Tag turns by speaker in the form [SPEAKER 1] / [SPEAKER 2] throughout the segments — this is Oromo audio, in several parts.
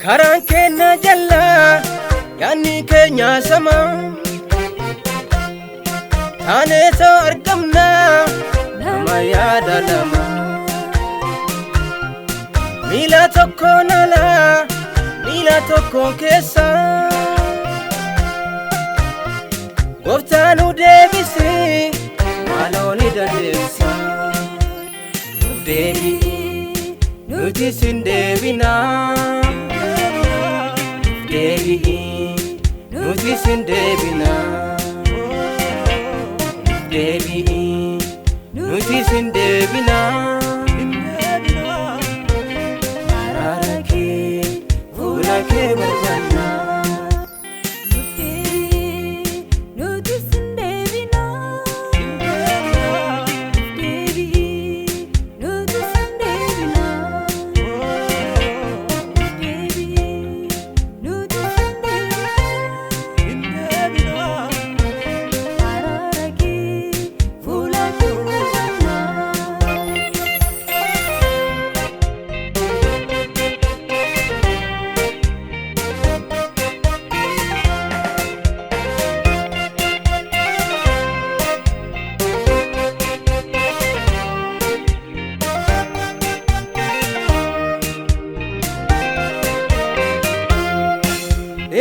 [SPEAKER 1] karaan keenya jalla yaanni keenya sama taanee soo argamna nama yaada lama miila tokkoon ala miila tokkoon keessa gooftaan nu deebisi maaloo ni dandeessa deebi'i nuti sin deebina deebi'i nuti sin deebina deebi'i nuti sin deebina araara kee fuula kee barbaanna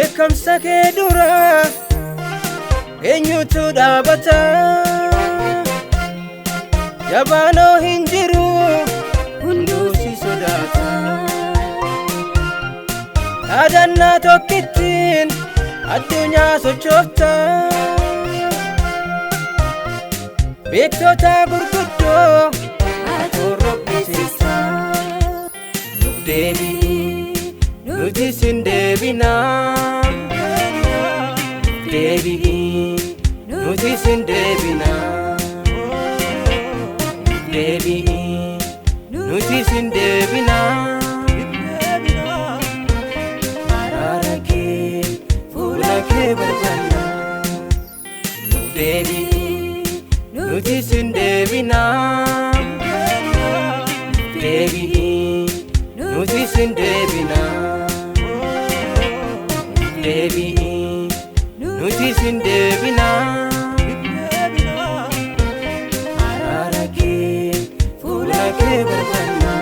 [SPEAKER 1] ekamsa kee dura eenyutu dhaabata jabaanoo hin jiru hunduu si sodaata dhaadannaa tokkittiin addunyaa sochoofta beektota gurguddoo haa robbisiista nuuf deebi'i nuti sin deebina deebi'i nuti sin deebina deebi'i nuti sin deebina araara kee fuula kee barbaanna deebi'i nuti sin deebina deebi'i nuti sin deebina deebi'i nuti sin deebina araara kee fuula kee barbaanna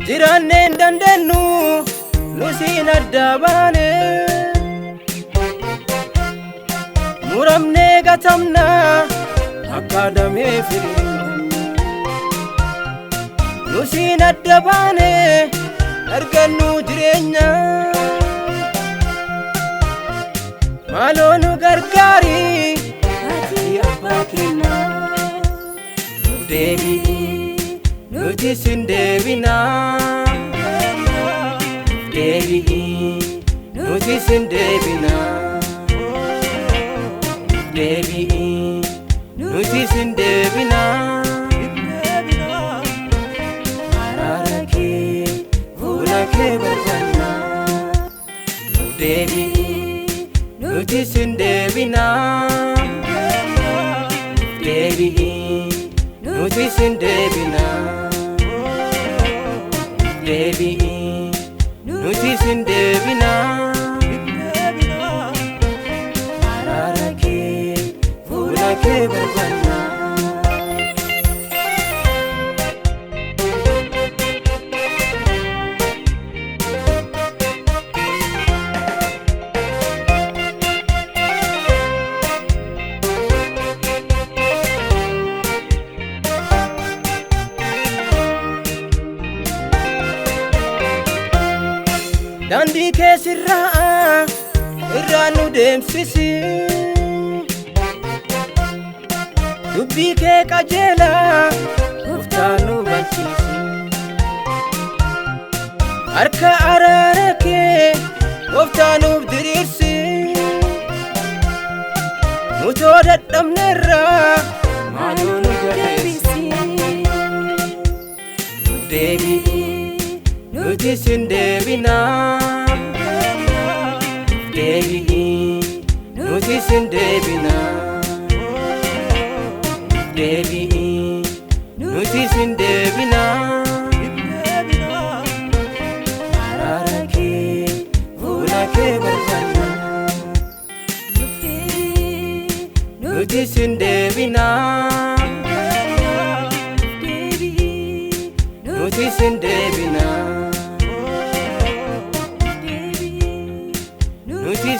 [SPEAKER 1] jiraanneen dandeenyu nusiin adda baane muramnee gatamna akka damee firii nusiin adda baane argannu jireenya maaloo nu gargaari ati abbaa keenya deebi'i nuti sin deebina deebi'i nuti sin deebina deebi'i nuti sin deebina araara kee fuula kee barbaanna deebi'i nuti sin deebina deebi'i nuti sin deebina deebi'i nuti sin deebina araara kee fuula kee barbaanna daandii kee irraa nu deemsisi dubbii kee qajeela gooftaan nu barsiisi harka araara kee gooftaan nuuf diriirsi mutoo dadhabneerra maaloo nu nuti sin deebina nuti sin deebina nuti sin deebina ararake fuulake barbaanna nuti sin deebina nuti sin deebina nuti